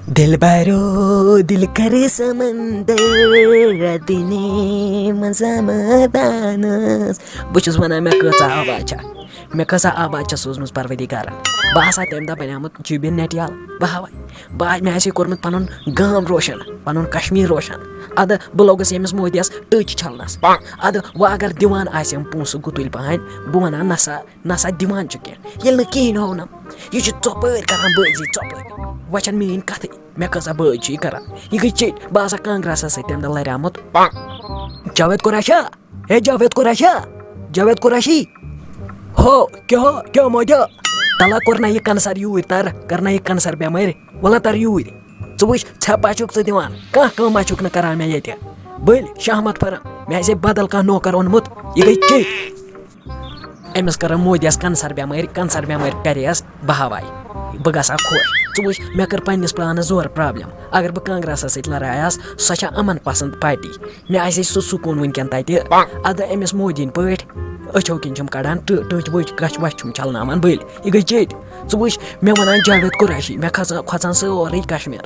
दिल भरो दिल करे समंदर दिने मजामदानस बुझुस वनान मे कसा आवाज सोजमस परवदिगारन बह हसा तम दह बनियामत जुबिन नेटियाल बह मे आसे कोरमत पनुन गाम रोशन पनुन कश्मीर रोशन अद बह लोगस यमिस मोदियस टच छलनस अद व अगर दिवान आसम पोंस गुतुल पहन बह वना नसा दिवान छु के येल न कहीं होनम ये छु चोपर करन बाजी चोपर वचन मीन कथ मे कसा बाजी करन ये गई चेट बह हसा कांग्रेस सतम द लरियामत जावेद कुरैशी हो क्या मोजा तला कोरना ये कंसर यूर तर करना ये कंसर बेमार वला तर यूर च वुच छपा छुक च दिवान कह कमा छुक न करान मे ये बल शहमत फरम मे से बदल कह नौकर ओनमुत ये गई चेट एमस कर मोदियस कंसर बेमार करेस बहवाई बह गसा खुश च वुच मे कर पन्निस पानस जोर प्रॉब्लम अगर बह कांग्रेस सत लड़ायास सो अमन पसंद पार्टी मे आसे सह सुकून वनकन तत अद एमस मोदीन पट अच्छो किन कड़ान टच वच कच वच चलनावान बल यह गई चेट च वुच मे वनान जावेद कुरैशी मे खोचान सोरे कश्मीर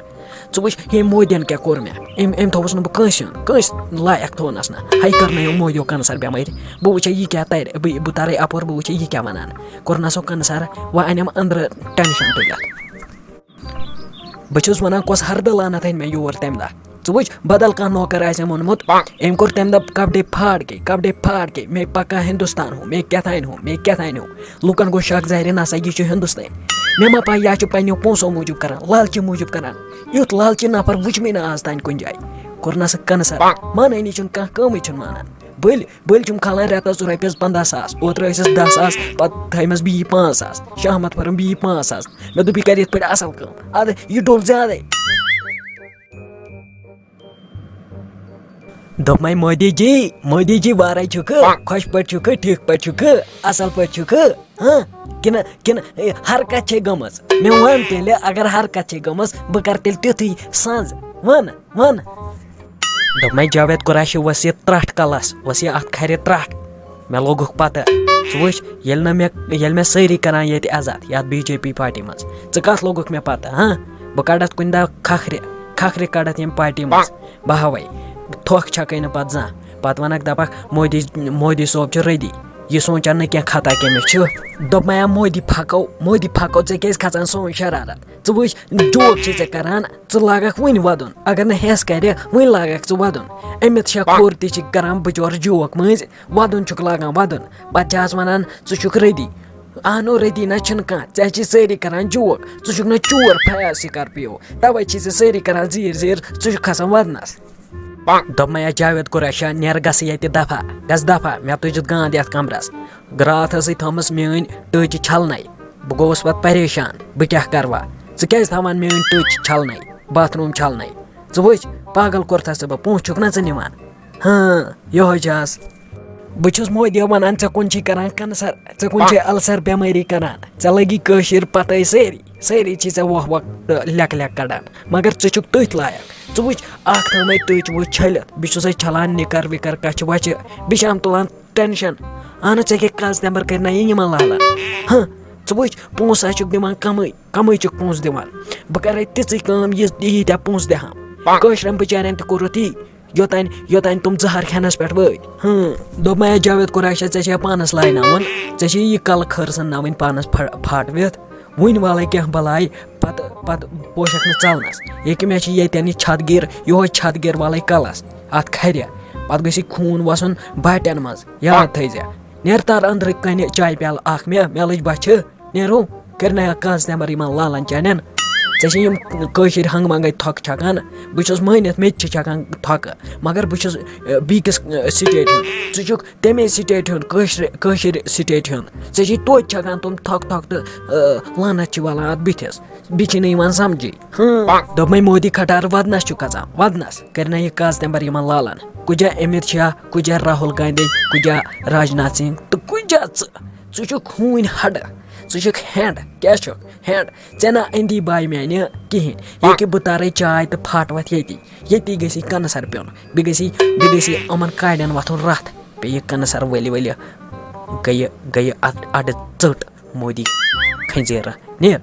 च वुच हे मोदियन क्या कोर मे एम थोस न कंस लायक थोनस ना हाई करना मोदियो कंसर बेमार बह वुच यह क्या तर बह तरे अपोर बह वुच यह क्या वनान कोरनसो कंसर व अनम अंदर टेंशन तुलत बस वनान कस हरद लानत मे योर तम दह च वुच बदल कह नौकर आसम ओनमुत एम कोर तम दह कपड़े फाड़ के मे पक्का हिंदुस्तान हूँ मे क्या हूँ लुकन गो शक जाहिर नसा यह हिंदुस्तान मे मा पाई यह पन्नो पोसों मूजूब करान लालची मूजूब करान युथ लालची नफर वुच मे आज तान कुन जाए कोरनस कंसर मानी कह कम मानान बल खालान रेतस रॉपियस 15,000 ओतर 10,000 पत् थमस बी 5,000 शहमत फरम बी 5,000 मे दुप कर पे असल कम अद यह डोल ज्यादा दोपमे मोदी जी वाराई छुक खुश पे छुक ठीक पे छुक असल पे छुक हाँ किन हरकत छे गमस मे वन तेल अगर हरकत छे गमस बह कर तेल तिथुई सांझ वन दोपमे जावेद कुरैशी वस त्रट कलस वस अत खर त्रट मे लोगुक पता वुच ये मे सारी करान ये अजत ये बीजेपी पार्टी मज कत लोगुक मे पता हाँ बह कड़त कुन दह खखरे कड़त यम पार्टी मज बहवाई थोक छकै न पत जा पत वनक दपक मोदी सोब छ रेडी यह सोचान न क्या खता कमिस दोपमया मोदी फको ऐ क्या खचान सोन शरारत च वुच जोक ऐ करान च लागक वन वदन अगर न हेस कर वन लागक च वदन अमित शाह खोर ति करान बिचोर जोक मज वदन छुक लागान वदन पत वनान च रेडी आहनो रेडी न कह सारी करान जोक च न चोर फयाज स्कॉर्पियो तवे सारी करान जीर च खसान वदनस दोपमया जावेद कुरैशी नेर गस ये दफा मे तुजित गांद ये कमरस रात थमस मेन टच छलन बह गोस पत परेशान बह क्या करवा क्या थवान मेन टच छलन बाथरूम छलन च वुच पागल कोरथा बह पोंस छुक ना निवान हाँ यह बह मोदी वनान ऐ कुन करान कंसर ऐ कुन अलसर बेमारी करान ऐ लगी कशीर पते सारी ऐ वह लेक कड़ान मगर च तथ लायक च वुच थमे टच वो छलित बह छलान निकर विकर कच वच बह तुलान टेंशन अहन ऐ कस नंबर करना यमन लालन हाँ च वुच पोंस दिवान कमै पोंस दिवान बह कर तिच कम यीत्या पोंस दिहाम कशरन बिचारन तोरुत योतान तुम जहर खेनस पे वत हाँ दोपमया जावेद कुरैशी ऐ पानस लायनावन यह कल खरसन पानस फटवित वन वाल क्या बलाई पत पोशक न चलनस ये मे ये छत गिर वाल कलस अत खर पत गई खून वसन बाटन मज याद थैजा नेर तार अंदर कन चाय प्याल मे लज बच नेरो करना कस नंबर लालन चैन ऐम कशीर हंग मंगे थक छकान बह मानित मे छकान थक मगर बह बीकिस स्टेट हुंद तमे स्टेट हुंद कशीर स्टेट हुंद तोत छकान तुम थक तो लानत वालान अत बिथिस बह समझी हाँ दोपमे मोदी खटार वदनस खचान वदनस करना यह कस नंबर लालन कुजा अमित शाह कुजा राहुल गांधी कुजा राजनाथ सिंह तो कुजा खून हड हेंड क्या हेंड ऐ अंदी बाय माने कहें ये बह तारे चाय तो फट वत ये गई कंसर पेन बह गई अमन काड़न वथुन रथ पे कंसर वल गई अड चट मोदी खंजेर नेर।